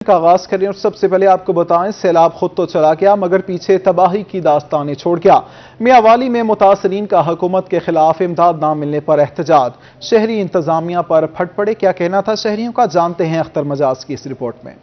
का आगाज करें और सबसे पहले आपको बताएं, सैलाब खुद तो चला गया मगर पीछे तबाही की दास्तानें छोड़ गया। मियांवाली में मुतासरीन का हुकूमत के खिलाफ इमदाद ना मिलने पर एहतजाज, शहरी इंतजामिया पर फट पड़े। क्या कहना था शहरियों का, जानते हैं अख्तर मजाज की इस रिपोर्ट में।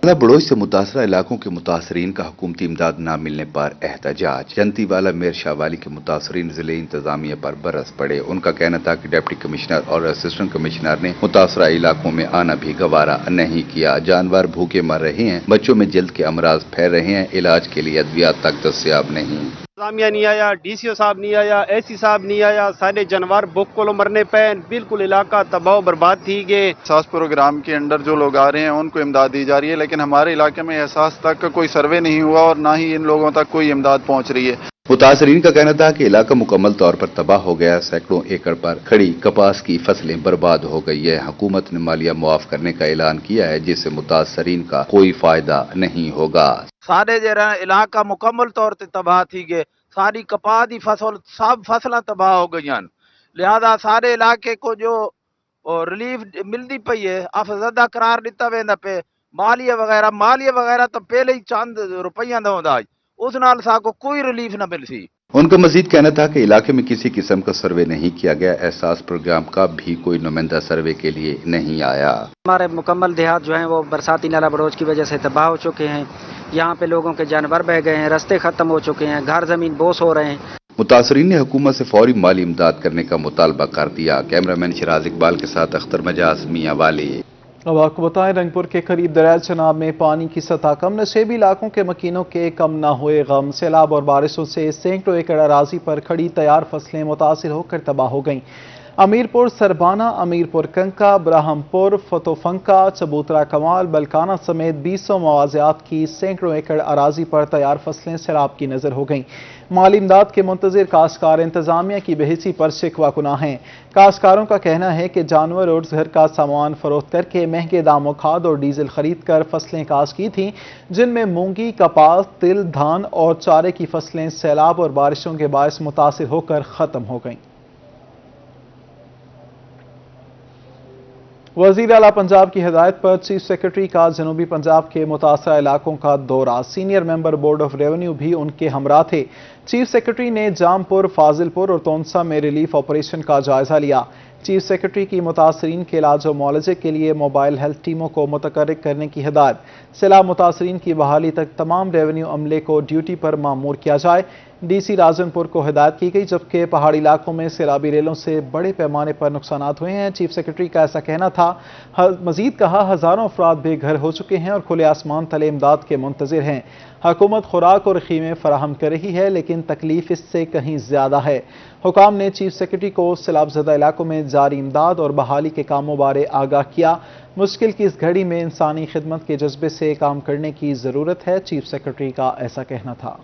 बड़ोच से मुतासरा इलाकों के मुतासरीन का हुकूमती इमदाद न मिलने पर एहतजाज। जंतीवाला मेयर शाहवाली के मुतासरीन जिले इंतजामिया पर बरस पड़े। उनका कहना था कि डिप्टी कमिश्नर और असिस्टेंट कमिश्नर ने मुतासरा इलाकों में आना भी गवारा नहीं किया। जानवर भूखे मर रहे हैं, बच्चों में जल्द के अमराज फैल रहे हैं, इलाज के लिए अद्वियात तक दस्तियाब नहीं। इंतजामिया नहीं आया, डीसीओ साहब नहीं आया, एसी साहब नहीं आया, सारे जानवर भूख को मरने पे बिल्कुल इलाका तबाह बर्बाद थी गए। एहसास प्रोग्राम के अंडर जो लोग आ रहे हैं उनको इमदाद दी जा रही है, लेकिन हमारे इलाके में एहसास तक कोई सर्वे नहीं हुआ और ना ही इन लोगों तक कोई इमदाद पहुंच रही है। मुतासरीन का कहना था कि इलाका मुकम्मल तौर पर तबाह हो गया। सैकड़ों एकड़ पर खड़ी कपास की फसलें बर्बाद हो गई है। हुकूमत ने मालिया मुआफ करने का ऐलान किया है, जिससे मुतासरीन का कोई फायदा नहीं होगा। सारे जरा इलाका मुकम्मल तौर पर तबाह थी गए, सारी कपास की फसल सब फसलें तबाह हो गई। लिहाजा सारे इलाके को जो रिलीफ मिलती पई है, अफजदा करार दिता वेंदा पे। मालिया वगैरह तो पहले ही चंद रुपया दा होंदा, उस नाल साको कोई रिलीफ न मिल सी। उनका मजीद कहना था कि इलाके में किसी किस्म का सर्वे नहीं किया गया। एहसास प्रोग्राम का भी कोई नुमाइंदा सर्वे के लिए नहीं आया। हमारे मुकम्मल देहात जो हैं वो बरसाती नाला बरोज की वजह से तबाह हो चुके हैं। यहाँ पे लोगों के जानवर बह गए हैं, रास्ते खत्म हो चुके हैं, घर जमीन बोस हो रहे हैं। मुतासरीन ने हुकूमत से फौरी माली इमदाद करने का मुतालबा कर दिया। कैमरामैन शिराज इकबाल के साथ अख्तर मजाज, मियांवाली। अब आपको बताएं, रंगपुर के करीब दरियाए चनाब में पानी की सतह कम, नशेबी इलाकों के मकीनों के कम न हुए गम। सैलाब और बारिशों से सैकड़ों एकड़ अराजी पर खड़ी तैयार फसलें मुतासिर होकर तबाह हो गईं। अमीरपुर सरबाना, अमीरपुर कंका, ब्राहमपुर, फतोफंका, चबूतरा कमाल, बलकाना समेत 200 मवाजियात की सैकड़ों एकड़ अराजी पर तैयार फसलें सैलाब की नजर हो गईं। माली इमदाद के मुंतजिर काश्तकार इंतजामिया की बेहिसी पर शिकवा कुना हैं। काश्तकारों का कहना है कि जानवर और घर का सामान फरोख्त करके महंगे दामों खाद और डीजल खरीद कर फसलें काश्त की थीं, जिनमें मूंगी, कपास, तिल, धान और चारे की फसलें सैलाब और बारिशों के बायस मुतासिर होकर खत्म हो गईं। वज़ीर आला पंजाब की हिदायत पर चीफ सेक्रेटरी का जनूबी पंजाब के मुतासरा इलाकों का दौरा। Senior member board of revenue भी उनके हमरा थे। चीफ सेक्रेटरी ने जामपुर, फाजिलपुर और तोनसा में रिलीफ ऑपरेशन का जायजा लिया। चीफ सेक्रेटरी की मुतासरीन के इलाज और मुआलजे के लिए मोबाइल हेल्थ टीमों को मुतकर्रिर करने की हिदायत। सैलाब मुतासरीन की बहाली तक तमाम रेवेन्यू अमले को ड्यूटी पर मामूर किया जाए। डीसी राजनपुर को हिदायत की गई, जबकि पहाड़ी इलाकों में सैलाबी रेलों से बड़े पैमाने पर नुकसान हुए हैं। चीफ सेक्रेटरी का ऐसा कहना था। मजीद कहा, हजारों अफराद बेघर हो चुके हैं और खुले आसमान तले इमदाद के मुंतजिर हैं। हुकूमत खुराक और खीमें फराहम कर रही है, लेकिन तकलीफ इससे कहीं ज्यादा है। हुकाम ने चीफ सेक्रेटरी को सैलाबज़दा इलाकों में जारी इमदाद और बहाली के कामों बारे आगाह किया। मुश्किल की इस घड़ी में इंसानी खिदमत के जज्बे से काम करने की जरूरत है, चीफ सेक्रेटरी का ऐसा कहना था।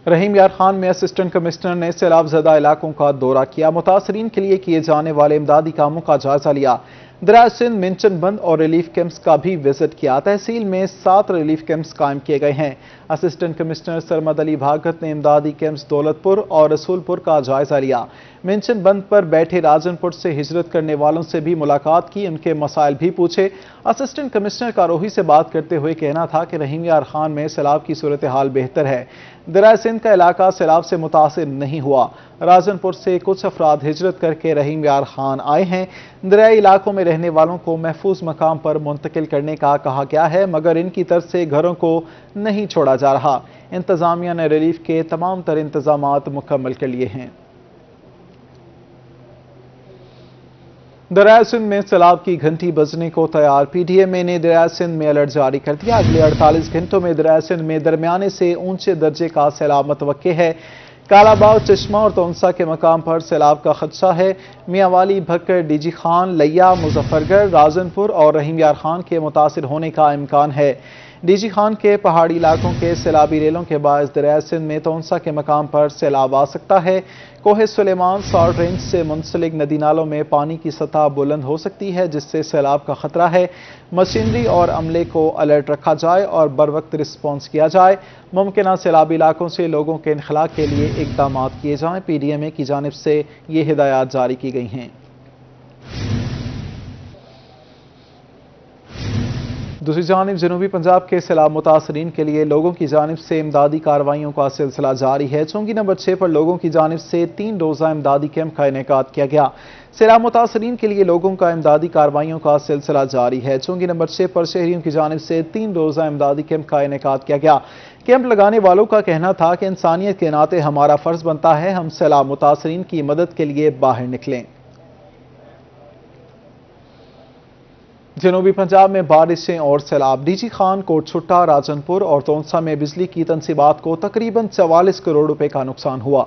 रहीम यार खान में असिस्टेंट कमिश्नर ने सैलाब ज़दा इलाकों का दौरा किया। मुतासरीन के लिए किए जाने वाले इमदादी कामों का जायजा लिया। दरियाए सिंध, मिंचन बंद और रिलीफ कैंप्स का भी विजिट किया। तहसील में 7 रिलीफ कैंप्स कायम किए गए हैं। असिस्टेंट कमिश्नर सरमद अली भागत ने इमदादी कैंप्स दौलतपुर और रसूलपुर का जायजा लिया। मिंचन बंद पर बैठे राजनपुर से हिजरत करने वालों से भी मुलाकात की, उनके मसाइल भी पूछे। असिस्टेंट कमिश्नर का रोही से बात करते हुए कहना था कि रहीम यार खान में सैलाब की सूरत हाल बेहतर है। दरियाए सिंध का इलाका सैलाब से मुतासिर नहीं हुआ। राजनपुर से कुछ अफराद हिजरत करके रहीम यार खान आए हैं। दरियाई इलाकों में रहने वालों को महफूज मकाम पर मुंतकिल करने का कहा गया है, मगर इनकी तरफ से घरों को नहीं छोड़ा जा रहा। इंतजामिया ने रिलीफ के तमाम तर इंतजामात मुकम्मल कर लिए हैं। दरियाए सिंध में सैलाब की घंटी बजने को तैयार। पीडीएमए ने दरियाए सिंध में अलर्ट जारी कर दिया। अगले 48 घंटों में दरियाए सिंध में दरमियाने से ऊंचे दर्जे का सैलाब मुतवक्के है। कालाबाग, चश्मा और तोनसा के मकाम पर सैलाब का खदशा है। मियांवाली, भक्कर, डीजी खान, लिया, मुजफ्फरगढ़, राजनपुर और रहीम यार खान के मुतासिर होने का इम्कान है। डीजी खान के पहाड़ी इलाकों के सैलाबी रेलों के बायस दरियाए सिंध में तोनसा के मकाम पर सैलाब आ सकता है। कोहे सुलेमान, सॉल्ट रेंज से मुंसलिक नदी नालों में पानी की सतह बुलंद हो सकती है, जिससे सैलाब का खतरा है। मशीनरी और अमले को अलर्ट रखा जाए और बर वक्त रिस्पॉन्स किया जाए। मुमकिन सैलाबी इलाकों से लोगों के इनखला के लिए इकदाम किए जाएं। पीडीएमए की जानिब से ये हिदायत जारी की गई हैं। دوسری جانب جنوبی پنجاب کے سیلاب متاثرین کے لیے لوگوں کی جانب سے امدادی کارروائیوں کا سلسلہ جاری ہے۔ چونگی نمبر 6 پر لوگوں کی جانب سے 3 روزہ امدادی کیمپ کا انعقاد کیا گیا۔ سیلاب متاثرین کے لیے لوگوں کا امدادی کارروائیوں کا سلسلہ جاری ہے۔ چونگی نمبر 6 پر شہریوں کی جانب سے 3 روزہ امدادی کیمپ کا انعقاد کیا گیا۔ کیمپ لگانے والوں کا کہنا تھا کہ انسانیت کے ناطے ہمارا فرض بنتا ہے ہم سیلاب متاثرین کی مدد کے لیے باہر نکلیں۔ جنوبی پنجاب میں بارشیں اور سیلاب۔ ڈی جی خان، کوٹ چھٹا، راجن پور اور تونسا میں بجلی کی تنصیبات کو تقریباً 44 کروڑ روپے کا نقصان ہوا۔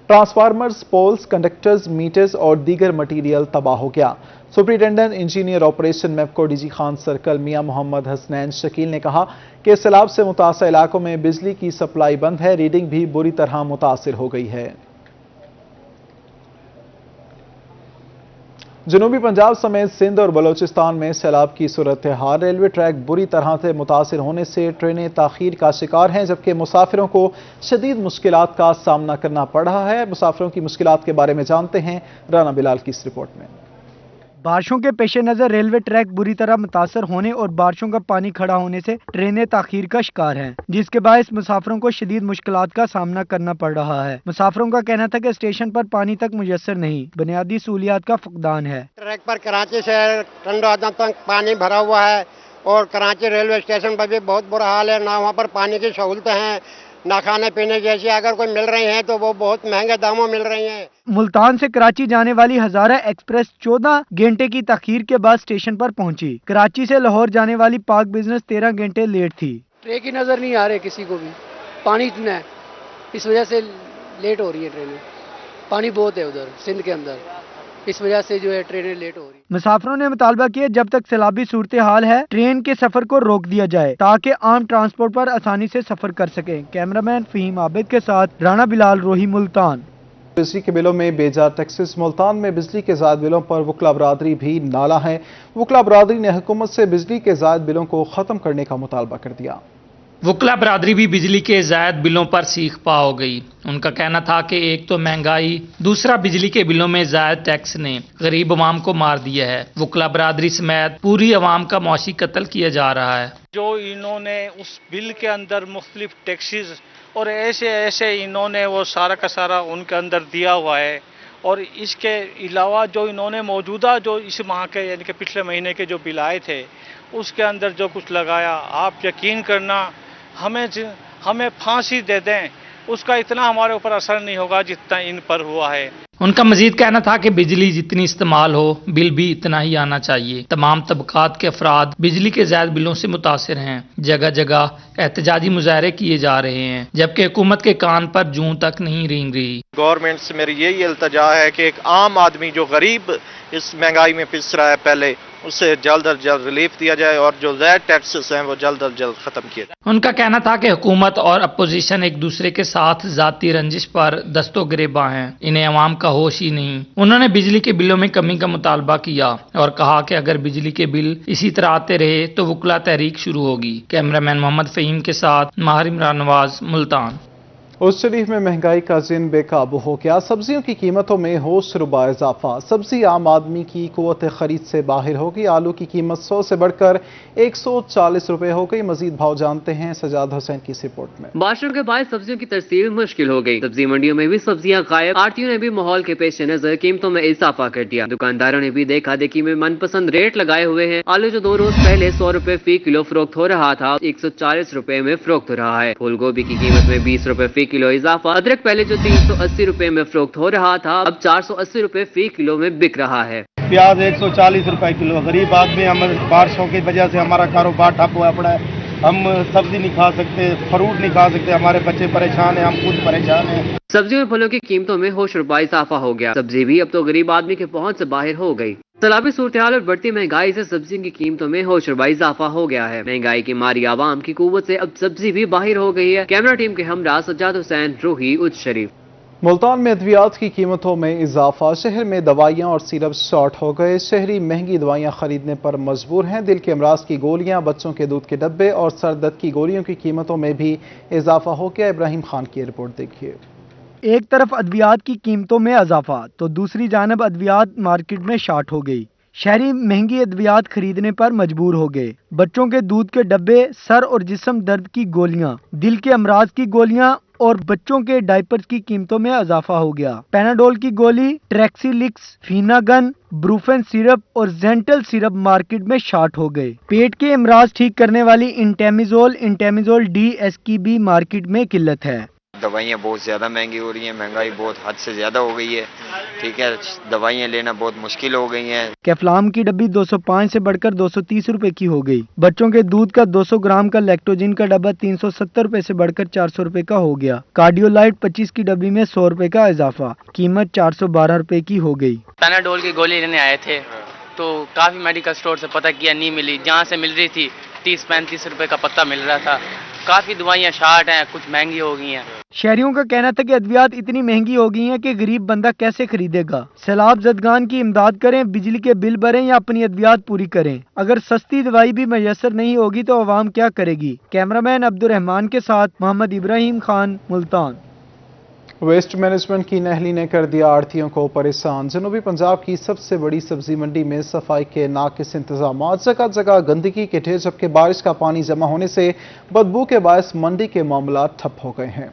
ٹرانسفارمرز، پولز، کنڈکٹرز، میٹرز اور دیگر مٹیریل تباہ ہو گیا۔ Superintendent engineer operation MEPCO D G Khan circle Mian Muhammad Hasnain Shakeel نے کہا کہ سیلاب سے متاثرہ علاقوں میں بجلی کی سپلائی بند ہے، ریڈنگ بھی بری طرح متاثر ہو گئی ہے۔ جنوبی پنجاب سمیت سندھ اور بلوچستان میں سیلاب کی صورتحال۔ ریلوے ٹریک بری طرح سے متاثر ہونے سے ٹرینیں تاخیر کا شکار ہیں، جبکہ مسافروں کو شدید مشکلات کا سامنا کرنا پڑ رہا ہے۔ مسافروں کی مشکلات کے بارے میں جانتے ہیں رانا بلال کی اس رپورٹ میں۔ بارشوں کے پیش نظر ریلوے ٹریک بری طرح متاثر ہونے اور بارشوں کا پانی کھڑا ہونے سے ٹرینیں تاخیر کا شکار ہیں، جس کے باعث مسافروں کو شدید مشکلات کا سامنا کرنا پڑ رہا ہے۔ مسافروں کا کہنا تھا کہ اسٹیشن پر پانی تک میسر نہیں، بنیادی سہولیات کا فقدان ہے۔ ٹریک پر کراچی سے ٹنڈوادہ تک پانی بھرا ہوا ہے اور کراچی ریلوے اسٹیشن پر بھی بہت برا حال ہے، نہ وہاں پر پانی کی سہولتیں ہیں، نہ کھانے پینے کی اشیاء اگر کوئی مل رہی ہیں تو وہ بہت مہنگے داموں مل رہی ہیں۔ ملتان سے کراچی جانے والی ہزارہ ایکسپریس 14 گھنٹے کی تاخیر کے بعد اسٹیشن پر پہنچی۔ کراچی سے لاہور جانے والی پاک بزنس 13 گھنٹے لیٹ تھی۔ ٹرین کی نظر نہیں آ رہے کسی کو بھی، پانی اتنا ہے، اس وجہ سے لیٹ ہو رہی ہے ٹرینیں۔ پانی بہت ہے ادھر سندھ کے اندر، اس وجہ سے جو ہے ٹرینیں لیٹ ہو رہی ہیں۔ مسافروں نے مطالبہ کیا جب تک سیلابی صورتحال ہے ٹرین کے سفر کو روک دیا جائے تاکہ عام ٹرانسپورٹ پر آسانی سے سفر کر سکیں۔ کیمرامین فہیم عابد کے ساتھ رانا بلال، روہی، ملتان۔ بجلی کے بلوں میں بے جا ٹیکسز۔ ملتان میں بجلی کے زائد بلوں پر وکلا برادری بھی نالا ہے۔ وکلا برادری نے حکومت سے بجلی کے زائد بلوں کو ختم کرنے کا مطالبہ کر دیا۔ وکلا برادری بھی بجلی کے زائد بلوں پر سیخ پا ہو گئی۔ ان کا کہنا تھا کہ ایک تو مہنگائی، دوسرا بجلی کے بلوں میں زائد ٹیکس نے غریب عوام کو مار دیا ہے۔ وکلا برادری سمیت پوری عوام کا معاشی قتل کیا جا رہا ہے۔ جو انہوں نے اس بل کے اندر مختلف ٹیکسز اور ایسے انہوں نے وہ سارا کا سارا ان کے اندر دیا ہوا ہے، اور اس کے علاوہ جو انہوں نے موجودہ جو اس ماہ کے یعنی کہ پچھلے مہینے کے جو بل آئے تھے اس کے اندر جو کچھ لگایا، آپ یقین کرنا ہمیں پھانسی دے دیں اس کا اتنا ہمارے اوپر اثر نہیں ہوگا جتنا ان پر ہوا ہے۔ ان کا مزید کہنا تھا کہ بجلی جتنی استعمال ہو بل بھی اتنا ہی آنا چاہیے۔ تمام طبقات کے افراد بجلی کے زائد بلوں سے متاثر ہیں۔ جگہ جگہ احتجاجی مظاہرے کیے جا رہے ہیں، جبکہ حکومت کے کان پر جوں تک نہیں رینگ رہی۔ گورنمنٹ سے میری یہی التجا ہے کہ ایک عام آدمی جو غریب اس مہنگائی میں پس رہا ہے پہلے، اسے جلد از جلد ریلیف دیا جائے اور جو زائد ٹیکسز ہیں وہ جلد از جلد ختم کیے جائیں۔ ان کا کہنا تھا کہ حکومت اور اپوزیشن ایک دوسرے کے ساتھ ذاتی رنجش پر دست و گریباں ہیں، انہیں عوام کا ہوش ہی نہیں۔ انہوں نے بجلی کے بلوں میں کمی کا مطالبہ کیا اور کہا کہ اگر بجلی کے بل اسی طرح آتے رہے تو وکلا تحریک شروع ہوگی۔ کیمرامین محمد فہیم کے ساتھ ماہر عمران نواز، ملتان۔ اس شریف میں مہنگائی کا جن بے قابو ہو گیا۔ سبزیوں کی قیمتوں میں ہوش ربا اضافہ۔ سبزی عام آدمی کی قوت خرید سے باہر ہوگی۔ آلو کی قیمت 100 سے بڑھ کر 140 روپے ہو گئی۔ مزید بھاؤ جانتے ہیں سجاد حسین کی اس رپورٹ میں۔ بارشوں کے باعث سبزیوں کی ترسیل مشکل ہو گئی۔ سبزی منڈیوں میں بھی سبزیاں غائب۔ آڑھتیوں نے بھی ماحول کے پیش نظر قیمتوں میں اضافہ کر دیا۔ دکانداروں نے بھی دیکھا دیکھی میں من پسند ریٹ لگائے ہوئے ہیں۔ آلو جو 2 روز پہلے 100 روپے فی کلو فروخت ہو رہا تھا 140 روپے میں فروخت ہو رہا ہے۔ پھول گوبھی کی قیمت میں 20 روپے فی کلو اضافہ۔ ادرک پہلے جو 380 روپے میں فروخت ہو رہا تھا اب 480 روپے فی کلو میں بک رہا ہے۔ پیاز 140 روپے کلو۔ غریب آدمی ہم بارشوں کی وجہ سے ہمارا کاروبار ٹھپ ہوا پڑا ہے، ہم سبزی نہیں کھا سکتے، فروٹ نہیں کھا سکتے، ہمارے بچے پریشان ہیں، ہم خود پریشان ہیں۔ سبزیوں اور پھلوں کی قیمتوں میں ہوش ربا اضافہ ہو گیا۔ سبزی بھی اب تو غریب آدمی کے پہنچ سے باہر ہو گئی۔ سیلابی صورتحال اور بڑھتی مہنگائی سے سبزیوں کی قیمتوں میں ہوش ربا اضافہ ہو گیا ہے۔ مہنگائی کی ماری عوام کی قوت سے اب سبزی بھی باہر ہو گئی ہے۔ کیمرہ ٹیم کے ہمراہ سجاد حسین، روہی، اچ شریف۔ ملتان میں ادویات کی قیمتوں میں اضافہ۔ شہر میں دوائیاں اور سیرپ شارٹ ہو گئے۔ شہری مہنگی دوائیاں خریدنے پر مجبور ہیں۔ دل کے امراض کی گولیاں، بچوں کے دودھ کے ڈبے اور سر درد کی گولیوں کی قیمتوں میں بھی اضافہ ہو گیا۔ ابراہیم خان کی رپورٹ دیکھیے۔ ایک طرف ادویات کی قیمتوں میں اضافہ تو دوسری جانب ادویات مارکیٹ میں شارٹ ہو گئی۔ शहरी महंगी अद्वियात खरीदने पर मजबूर हो गए। बच्चों के दूध के डब्बे, सर और जिस्म दर्द की गोलियां, दिल के अमराज की गोलियां और बच्चों के डायपर्स की कीमतों में इजाफा हो गया। पैनाडोल की गोली, ट्रैक्सीलिक्स, फीनागन, ब्रूफेन सिरप और जेंटल सिरप मार्केट में शार्ट हो गए। पेट के अमराज ठीक करने वाली इंटेमिजोल DS की भी मार्केट में किल्लत है। दवाइयाँ बहुत ज़्यादा महंगी हो रही हैं, महंगाई बहुत हद से ज़्यादा हो गई है। ठीक है, दवाइयाँ लेना बहुत मुश्किल हो गई हैं। कैफ्लाम की डब्बी 205 से बढ़कर 230 रुपए की हो गई। बच्चों के दूध का 200 ग्राम का लैक्टोजिन का डब्बा 370 रुपए से बढ़कर 400 रुपए का हो गया। कार्डियोलाइट 25 की डब्बी में 100 रुपए का इजाफा, कीमत 412 रुपए की हो गई। पैनाडोल की गोली लेने आए थे तो काफी मेडिकल स्टोर से पता किया, नहीं मिली। जहाँ से मिल रही थी 30-35 रुपए का पत्ता मिल रहा था। काफी दवाइयाँ शार्ट हैं, कुछ महंगी हो गई हैं। शहरियों का कहना था कि अद्वियात इतनी महंगी हो गई हैं कि गरीब बंदा कैसे खरीदेगा। सैलाब ज़दगान की इमदाद करें, बिजली के बिल भरें या अपनी अद्वियात पूरी करें। अगर सस्ती दवाई भी मैसर नहीं होगी तो अवाम क्या करेगी। कैमरामैन अब्दुर्रहमान के साथ मोहम्मद इब्राहिम खान, मुल्तान। वेस्ट मैनेजमेंट की नहली ने कर दिया आड़तियों को परेशान। जनूबी पंजाब की सबसे बड़ी सब्जी मंडी में सफाई के नाकिस इंतजाम, जगह जगह गंदगी के ढेर, जबकि बारिश का पानी जमा होने से बदबू के बायस मंडी के मामला ठप हो गए हैं।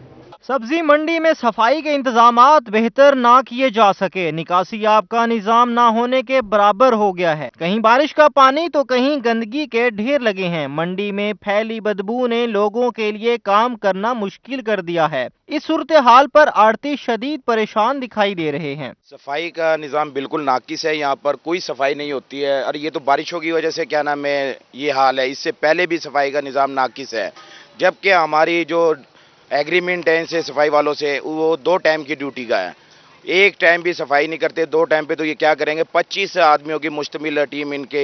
सब्जी मंडी में सफाई के इंतजामात बेहतर ना किए जा सके, निकासी आब का निजाम ना होने के बराबर हो गया है। कहीं बारिश का पानी तो कहीं गंदगी के ढेर लगे हैं। मंडी में फैली बदबू ने लोगों के लिए काम करना मुश्किल कर दिया है। इस सूरत हाल पर आड़ती शदीद परेशान दिखाई दे रहे हैं। सफाई का निजाम बिल्कुल नाकिस है, यहाँ पर कोई सफाई नहीं होती है। और ये तो बारिशों की वजह से क्या नाम है ये हाल है, इससे पहले भी सफाई का निजाम नाकिस है। जबकि हमारी जो एग्रीमेंट है इनसे सफाई वालों से, वो 2 टाइम की ड्यूटी का है। एक टाइम भी सफाई नहीं करते, 2 टाइम पे तो ये क्या करेंगे। 25 आदमियों की मुश्तमिल टीम इनके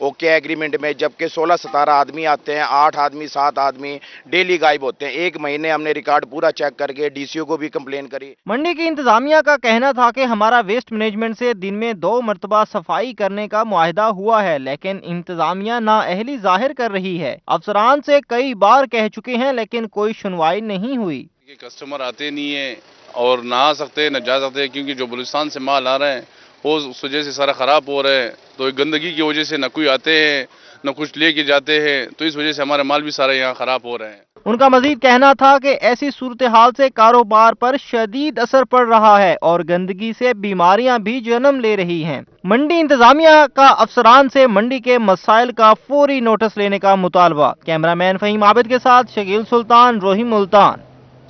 ओके एग्रीमेंट में, जबकि 16-17 आदमी आते हैं, 8 आदमी 7 आदमी डेली गायब होते हैं। 1 महीने हमने रिकॉर्ड पूरा चेक करके DCO को भी कंप्लेन करी। मंडी की इंतजामिया का कहना था कि हमारा वेस्ट मैनेजमेंट से दिन में 2 मरतबा सफाई करने का मुआहदा हुआ है, लेकिन इंतजामिया नाअहली जाहिर कर रही है। अफसरान से कई बार कह चुके हैं लेकिन कोई सुनवाई नहीं हुई। कस्टमर आते नहीं है और ना आ सकते न जा सकते, क्योंकि जो बलूचिस्तान से माल आ रहे हैं वो उस वजह से सारा ख़राब हो रहा है। तो गंदगी की वजह से न कोई आते हैं न कुछ लेके जाते हैं, तो इस वजह से हमारे माल भी सारे यहाँ ख़राब हो रहे हैं। उनका मजीद कहना था कि ऐसी सूरत हाल से कारोबार पर शदीद असर पड़ रहा है और गंदगी से बीमारियां भी जन्म ले रही हैं। मंडी इंतजामिया का अफसरान से मंडी के मसाइल का फौरी नोटिस लेने का मुतालबा। कैमरामैन फहीम आबिद के साथ शकील सुल्तान, रोही, मुल्तान।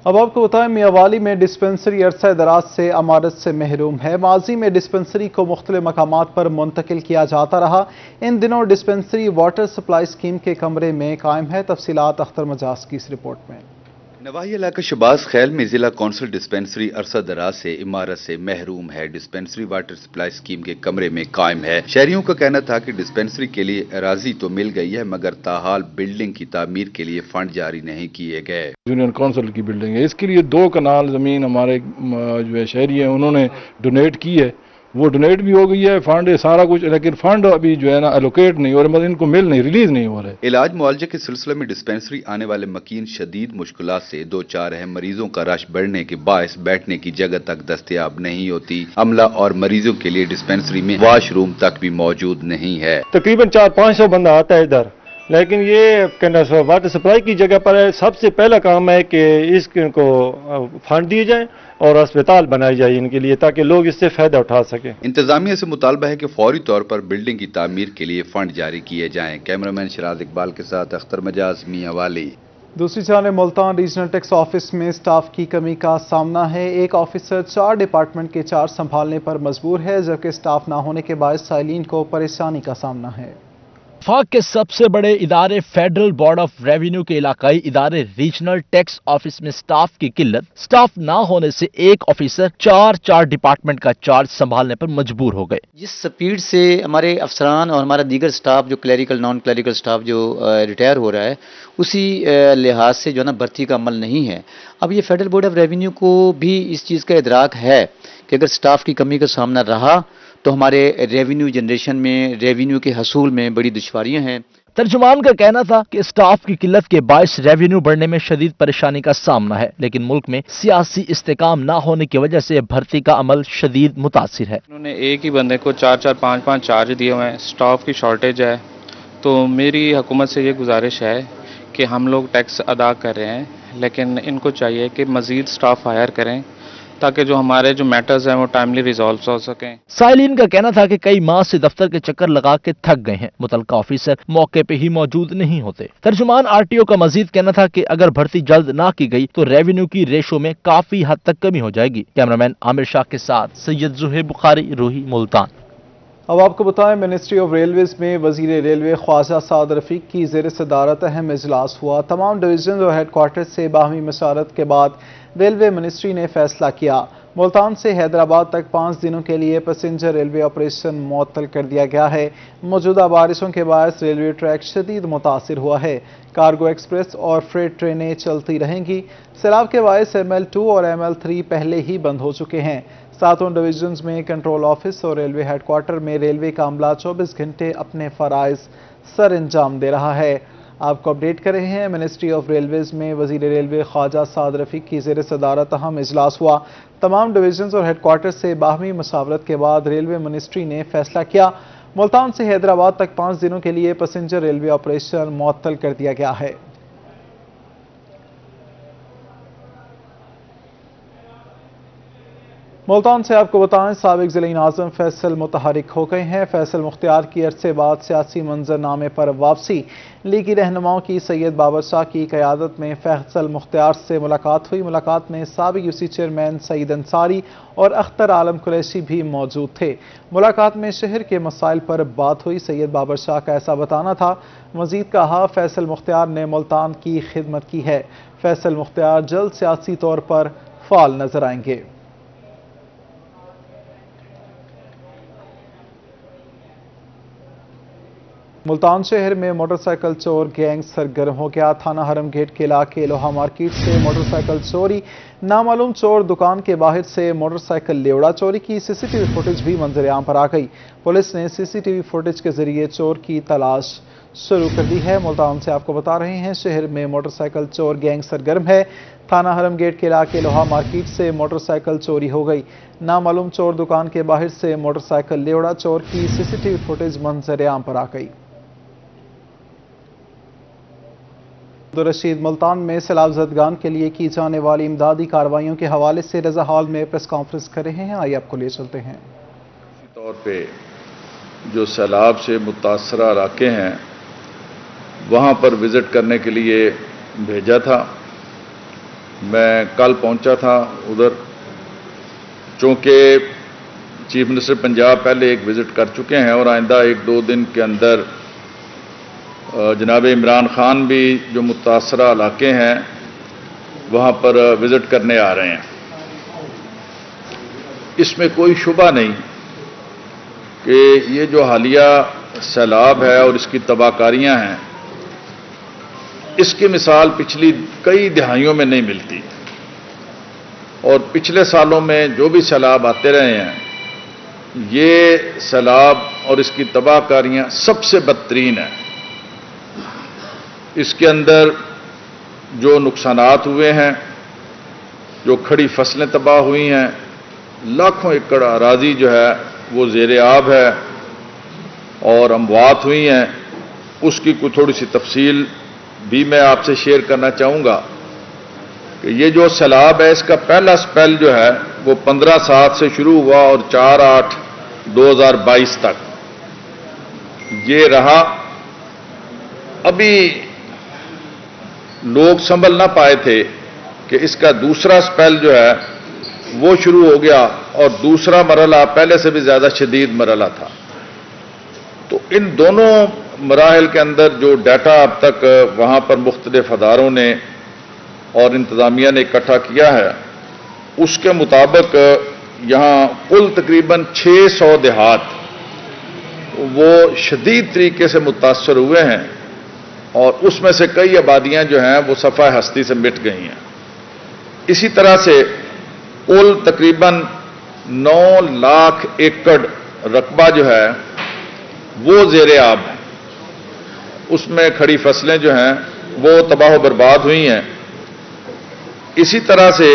अब आपको बताएं, मियांवाली में डिस्पेंसरी अरसा दराज से अमारत से महरूम है। माजी में डिस्पेंसरी को मुख्तलिफ मकामात पर मुंतकिल किया जाता रहा। इन दिनों डिस्पेंसरी वाटर सप्लाई स्कीम के कमरे में कायम है। तफसीलात अख्तर मजाज की इस रिपोर्ट में। नवाही इलाका शबाज खैल में जिला कौंसिल डिस्पेंसरी अरसा दराज से इमारत से महरूम है। डिस्पेंसरी वाटर सप्लाई स्कीम के कमरे में कायम है। शहरियों का कहना था कि डिस्पेंसरी के लिए अराजी तो मिल गई है, मगर ताहाल बिल्डिंग की तामीर के लिए फंड जारी नहीं किए गए। यूनियन काउंसिल की बिल्डिंग है, इसके लिए 2 कनाल जमीन हमारे जो है शहरी है उन्होंने डोनेट की है। वो डोनेट भी हो गई है, फंड है सारा कुछ, लेकिन फंड अभी जो है ना एलोकेट नहीं हो रहा, मतलब इनको मिल नहीं, रिलीज नहीं हो रहा है। इलाज मुआवजे के सिलसिले में डिस्पेंसरी आने वाले मकीन शदीद मुश्किलात से 2-4 है। मरीजों का रश बढ़ने के बायस बैठने की जगह तक दस्तयाब नहीं होती। अमला और मरीजों के लिए डिस्पेंसरी में वॉशरूम तक भी मौजूद नहीं है। तकरीबन 400-500 बंदा आता है इधर, लेकिन ये वाटर सप्लाई की जगह पर सबसे पहला काम है कि इसको फंड दिए जाए और अस्पताल बनाई जाए इनके लिए, ताकि लोग इससे फायदा उठा सकें। इंतजामिया से मुतालबा है कि फौरी तौर पर बिल्डिंग की तामीर के लिए फंड जारी किए जाएं। कैमरामैन शराज इकबाल के साथ अख्तर मजाज, मियांवाली। दूसरी जानिब मुल्तान रीजनल टैक्स ऑफिस में स्टाफ की कमी का सामना है। एक ऑफिसर 4 डिपार्टमेंट के चार्ज संभालने पर मजबूर है, जबकि स्टाफ ना होने के बायस साइलिन को परेशानी का सामना है। वफाक के सबसे बड़े इदारे फेडरल बोर्ड ऑफ रेवेन्यू के इलाकाई इदारे रीजनल टैक्स ऑफिस में स्टाफ की किल्लत, स्टाफ ना होने से एक ऑफिसर 4 डिपार्टमेंट का चार्ज संभालने पर मजबूर हो गए। जिस स्पीड से हमारे अफसरान और हमारा दीगर स्टाफ जो क्लरिकल नॉन क्लरिकल स्टाफ जो रिटायर हो रहा है, उसी लिहाज से जो ना भर्ती का अमल नहीं है। अब ये फेडरल बोर्ड ऑफ रेवेन्यू को भी इस चीज़ का इदराक है कि अगर स्टाफ की कमी का सामना रहा तो हमारे रेवेन्यू जनरेशन में, रेवेन्यू के हसूल में बड़ी दुश्वारियां हैं। तर्जुमान का कहना था कि स्टाफ की किल्लत के बायस रेवेन्यू बढ़ने में शदीद परेशानी का सामना है, लेकिन मुल्क में सियासी इस्तेकाम ना होने की वजह से भर्ती का अमल शदीद मुतासिर है। उन्होंने एक ही बंदे को 4-4, 5-5 चार्ज दिए हुए हैं, स्टाफ की शॉर्टेज है। तो मेरी हुकूमत से ये गुजारिश है कि हम लोग टैक्स अदा कर रहे हैं, लेकिन इनको चाहिए कि मजीद स्टाफ हायर करें ताकि जो हमारे जो मैटर्स हैं वो टाइमली रिजॉल्व हो सकें। साइलिन का कहना था कि कई माह से दफ्तर के चक्कर लगा के थक गए हैं, मुतलका ऑफिसर मौके पे ही मौजूद नहीं होते। तर्जुमान आरटीओ का मजीद कहना था कि अगर भर्ती जल्द ना की गई तो रेवेन्यू की रेशो में काफी हद तक कमी हो जाएगी। कैमरामैन आमिर शाह के साथ सैयद जुहेब बुखारी, रोही, मुल्तान। अब आपको बताएं, मिनिस्ट्री ऑफ रेलवेज में वजीर रेलवे ख्वाजा साद रफीक की ज़ेर सदारत अहम इजलास हुआ। तमाम डिवीजन और हेडक्वार्टर से बाहमी मशारत के बाद रेलवे मिनिस्ट्री ने फैसला किया। मुल्तान से हैदराबाद तक 5 दिनों के लिए पैसेंजर रेलवे ऑपरेशन मुअत्तल कर दिया गया है। मौजूदा बारिशों के बायस रेलवे ट्रैक शदीद मुतासिर हुआ है। कार्गो एक्सप्रेस और फ्रेट ट्रेनें चलती रहेंगी। सैलाब के बायस ML2 और ML3 पहले ही बंद हो चुके हैं। सातों डिवीजन्स में कंट्रोल ऑफिस और रेलवे हेडक्वार्टर में रेलवे का अमला 24 घंटे अपने फराइज सर अंजाम दे रहा है। आपको अपडेट कर रहे हैं, मिनिस्ट्री ऑफ रेलवेज में वजीर रेलवे ख्वाजा साद रफीक की ज़ेर सदारत अहम इजलास हुआ। तमाम डिवीजन्स और हेडक्वार्टर से बाहमी मशावरत के बाद रेलवे मिनिस्ट्री ने फैसला किया। मुल्तान से हैदराबाद तक 5 दिनों के लिए पैसेंजर रेलवे ऑपरेशन मुअत्तल कर दिया गया है। मुल्तान से आपको बताएं, साबिक ज़िला आज़म फैसल मुतहरिक हो गए हैं। फैसल मुख्तियार की अरसे बाद सियासी मंजरनामे पर वापसी। लीगी रहनुमाओं की सैयद बाबर शाह की क़यादत में फैसल मुख्तियार से मुलाकात हुई। मुलाकात में साबिक यूसी चेयरमैन सईद अंसारी और अख्तर आलम कुरैशी भी मौजूद थे। मुलाकात में शहर के मसाइल पर बात हुई। सैयद बाबर शाह का ऐसा बताना था। मजीद कहा, फैसल मुख्तियार ने मुल्तान की खिदमत की है। फैसल मुख्तियार जल्द सियासी तौर पर फाल नजर आएंगे। मुल्तान शहर में मोटरसाइकिल चोर गैंग सरगर्म हो गया। थाना हरम गेट के इलाके लोहा मार्केट से मोटरसाइकिल चोरी, नामालूम चोर दुकान के बाहर से मोटरसाइकिल लेवड़ा चोरी की सीसीटीवी फुटेज भी मंजर-ए-आम पर आ गई। पुलिस ने सीसीटीवी फुटेज के जरिए चोर की तलाश शुरू कर दी है। मुल्तान से आपको बता रहे हैं, शहर में मोटरसाइकिल चोर गैंग सरगर्म है। थाना हरम गेट के इलाके लोहा मार्केट से मोटरसाइकिल चोरी हो गई। नामालूम चोर दुकान के बाहर से मोटरसाइकिल लेवड़ा चोर की सीसीटीवी फुटेज मंजर-ए-आम पर आ गई। रशीद मुल्तान में सैलाब ज़दगान के लिए की जाने वाली इमदादी कार्रवाइयों के हवाले से रजा हॉल में प्रेस कॉन्फ्रेंस कर रहे हैं। आइए आपको ले चलते हैं। तौर पे जो सैलाब से मुतासरा इलाके हैं वहाँ पर विज़िट करने के लिए भेजा था। मैं कल पहुँचा था उधर, चूँकि चीफ मिनिस्टर पंजाब पहले एक विज़िट कर चुके हैं और आइंदा 1-2 दिन के अंदर जनाब इमरान खान भी जो मुतासरा इलाके हैं वहाँ पर विज़िट करने आ रहे हैं। इसमें कोई शुबा नहीं कि ये जो हालिया सैलाब है और इसकी तबाहकारियाँ हैं, इसकी मिसाल पिछली कई दहाइयों में नहीं मिलती। और पिछले सालों में जो भी सैलाब आते रहे हैं, ये सैलाब और इसकी तबाहकारियाँ सबसे बदतरीन है। इसके अंदर जो नुकसानात हुए हैं, जो खड़ी फसलें तबाह हुई हैं, लाखों एकड़ अराजी जो है वो ज़ेरे आब है और अमवात हुई हैं, उसकी कोई थोड़ी सी तफसील भी मैं आपसे शेयर करना चाहूँगा कि ये जो सैलाब है, इसका पहला स्पेल जो है वो 15/7 से शुरू हुआ और 4/8/2022 तक ये रहा। अभी लोग संभल ना पाए थे कि इसका दूसरा स्पेल जो है वो शुरू हो गया और दूसरा मरहला पहले से भी ज़्यादा शदीद मरहला था। तो इन दोनों मराहल के अंदर जो डाटा अब तक वहाँ पर मुख्तलिफ अदारों ने और इंतज़ामिया ने इकट्ठा किया है, उसके मुताबिक यहाँ कुल तकरीबन 600 देहात वो शदीद तरीके से मुतासर हुए हैं और उसमें से कई आबादियां जो हैं वो सफ़ा हस्ती से मिट गई हैं। इसी तरह से कुल तकरीबन 9 लाख एकड़ रकबा जो है वो ज़ेरे आब है। उसमें खड़ी फसलें जो हैं वो तबाह बर्बाद हुई हैं। इसी तरह से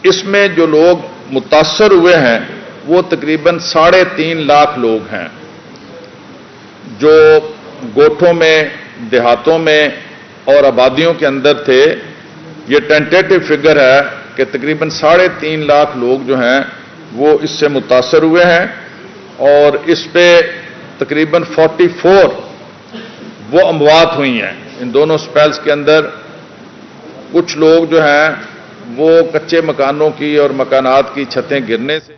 इसमें जो लोग मुतासर हुए हैं वो तकरीबन 3.5 लाख लोग हैं जो गोठों में, देहातों में और आबादियों के अंदर थे। ये टेंटेटिव फिगर है कि तकरीबन 3.5 लाख लोग जो हैं वो इससे मुतासर हुए हैं और इस पे तकरीबन 44 वो अमवात हुई हैं। इन दोनों स्पेल्स के अंदर कुछ लोग जो हैं वो कच्चे मकानों की और मकानात की छतें गिरने से।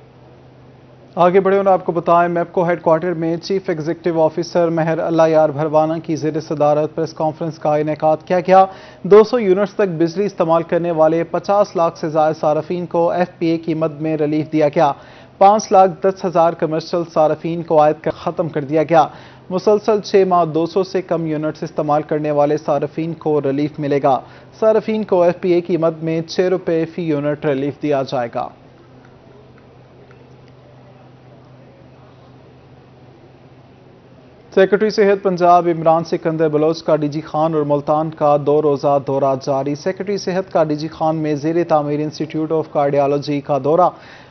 आगे बढ़े और आपको बताएं, मैपको हेडक्वार्टर में चीफ एग्जीक्यूटिव ऑफिसर मेहर अल्लाह यार भरवाना की ज़ेर सदारत प्रेस कॉन्फ्रेंस का इनेकाद किया गया। 200 यूनिट्स तक बिजली इस्तेमाल करने वाले 50 लाख से ज़ायद सारफीन को FPA की मद में रिलीफ दिया गया। 5,10,000 कमर्शल सारफीन को आयद कर ख़त्म कर दिया गया। मुसलसल 6 माह 200 से कम यूनिट्स इस्तेमाल करने वाले सारफीन को रिलीफ मिलेगा। सारफीन को FPA की मद में 6 रुपये फी यूनिट रिलीफ दिया जाएगा। सेक्रेटरी सेहत पंजाब इमरान सिकंदर बलोच का DG खान और मुल्तान का 2 रोज़ा दौरा जारी। सेक्रेटरी सेहत का DG खान में ज़ेर तामीर इंस्टीट्यूट ऑफ कार्डियोलॉजी का दौरा,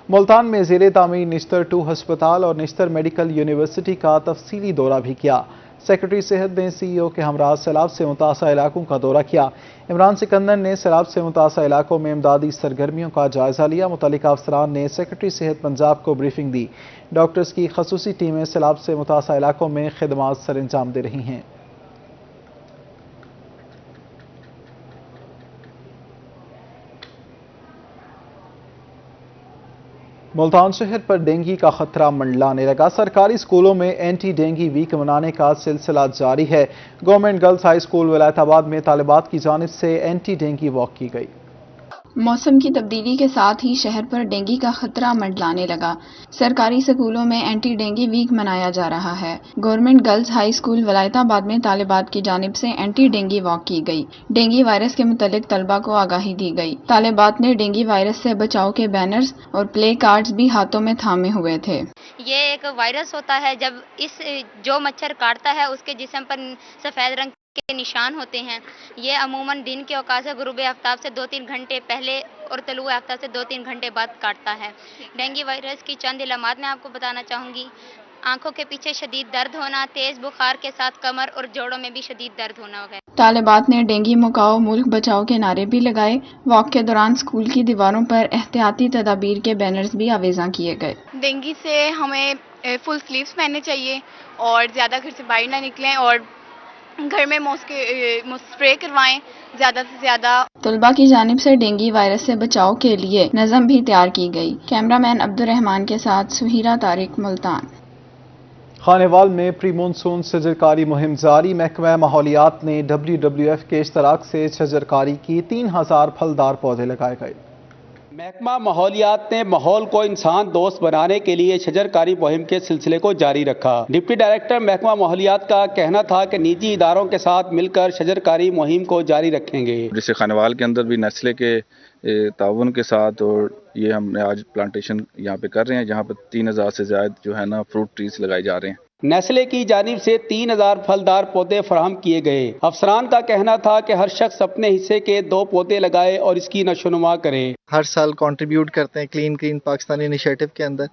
मुल्तान में ज़ेर तामीर निश्तर 2 हस्पताल और निश्तर मेडिकल यूनिवर्सिटी का तफसीली दौरा भी किया। सेक्रेटरी सेहत ने CEO के हमरा सैलाब से मुतासर इलाकों का दौरा किया। इमरान सिकंदर ने सैलाब से मुतासर इलाकों में इमदादी सरगर्मियों का जायजा लिया। मुतल्लिका अफसरान ने सेक्रेटरी सेहत पंजाब को ब्रीफिंग दी। डॉक्टर्स की खसूसी टीमें सैलाब से मुतासर इलाकों में खिदमात सर अंजाम दे रही हैं। मुल्तान शहर पर डेंगू का खतरा मंडलाने लगा। सरकारी स्कूलों में एंटी डेंगू वीक मनाने का सिलसिला जारी है। गवर्नमेंट गर्ल्स हाई स्कूल विलायताबाद में तालिबात की जानिब से एंटी डेंगू वॉक की गई। मौसम की तब्दीली के साथ ही शहर पर डेंगू का खतरा मंडलाने लगा। सरकारी स्कूलों में एंटी डेंगू वीक मनाया जा रहा है। गवर्नमेंट गर्ल्स हाई स्कूल विलायताबाद में तालिबात की जानिब से एंटी डेंगू वॉक की गई। डेंगू वायरस के मुतालिक तलबा को आगाही दी गई। तालिबात ने डेंगू वायरस से बचाव के बैनर्स और प्ले कार्ड्स भी हाथों में थामे हुए थे। ये एक वायरस होता है, जब इस जो मच्छर काटता है उसके जिस्म पर सफ़ेद रंग के निशान होते हैं। ये अमूमन दिन के औकात से गुरूब आफ्ताब से 2-3 घंटे पहले और तलुए आफ्ताब से 2-3 घंटे बाद काटता है। डेंगू वायरस की चंद इलामात मैं आपको बताना चाहूँगी। आंखों के पीछे शदीद दर्द होना, तेज बुखार के साथ कमर और जोड़ों में भी शदीद दर्द होना वगैरह। तालिबात ने डेंगू मुकाओ मुल्क बचाओ के नारे भी लगाए। वॉक के दौरान स्कूल की दीवारों पर एहतियाती तदाबीर के बैनर्स भी आवेज़ा किए गए। डेंगू से हमें फुल स्लीव्स पहनने चाहिए और ज़्यादा घर से बाहर ना निकलें और घर में स्प्रे करवाएं ज़्यादा से ज़्यादा। तलबा की जानिब से डेंगू वायरस से बचाव के लिए नज़म भी तैयार की गई। कैमरामैन अब्दुर्रहमान के साथ सुहीरा तारिक, मुल्तान। खानेवाल में प्री मानसून शजरकारी मुहिम जारी। महकमा माहौलियात ने WWF के इश्तराक से शजरकारी की। 3000 फलदार पौधे लगाए गए। महकमा माहौलियात ने माहौल को इंसान दोस्त बनाने के लिए शजरकारी मुहिम के सिलसिले को जारी रखा। डिप्टी डायरेक्टर महकमा माहौलियात का कहना था कि निजी इदारों के साथ मिलकर शजरकारी मुहिम को जारी रखेंगे। जैसे खानेवाल के अंदर भी नेस्ले के ताउन के साथ और ये हमने आज प्लांटेशन यहाँ पे कर रहे हैं, जहाँ पे 3000 से ज्यादा जो है ना फ्रूट ट्रीज लगाए जा रहे हैं। नेस्ले की जानिब से 3000 फलदार पौधे फराहम किए गए। अफसरान का कहना था कि हर शख्स अपने हिस्से के 2 पौधे लगाए और इसकी नशोनुमा करे। हर साल कंट्रीब्यूट करते हैं क्लीन ग्रीन पाकिस्तान इनिशिएटिव के अंदर,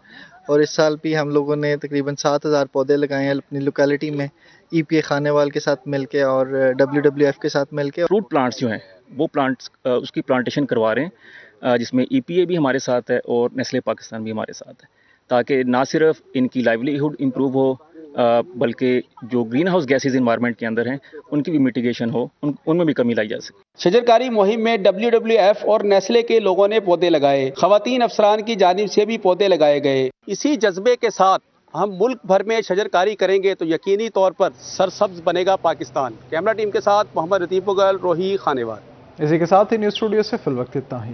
और इस साल भी हम लोगों ने तकरीबन 7000 पौधे लगाए हैं अपनी लोकेलिटी में, EPA खानेवाल के साथ मिलके और WWF के साथ मिलके। फ्रूट प्लांट्स जो हैं वो प्लांट्स उसकी प्लांटेशन करवा रहे हैं, जिसमें EPA भी हमारे साथ है और नेस्ले पाकिस्तान भी हमारे साथ है, ताकि ना सिर्फ इनकी लाइवलीहुड इम्प्रूव हो बल्कि जो ग्रीन हाउस गैसेज इन्वायरमेंट के अंदर हैं उनकी भी मिटिगेशन हो, उनमें भी कमी लाई जा सके। शजरकारी मुहिम में WWF और नेस्ले के लोगों ने पौधे लगाए। खवातीन अफसरान की जानिब से भी पौधे लगाए गए। इसी जज्बे के साथ हम मुल्क भर में शजरकारी करेंगे तो यकीनी तौर पर सरसब्ज बनेगा पाकिस्तान। कैमरा टीम के साथ मोहम्मद लतीफ मुगल, रोही, खानेवाल। इसी के साथ ही न्यूज़ स्टूडियो से फिल वक्त इतना ही।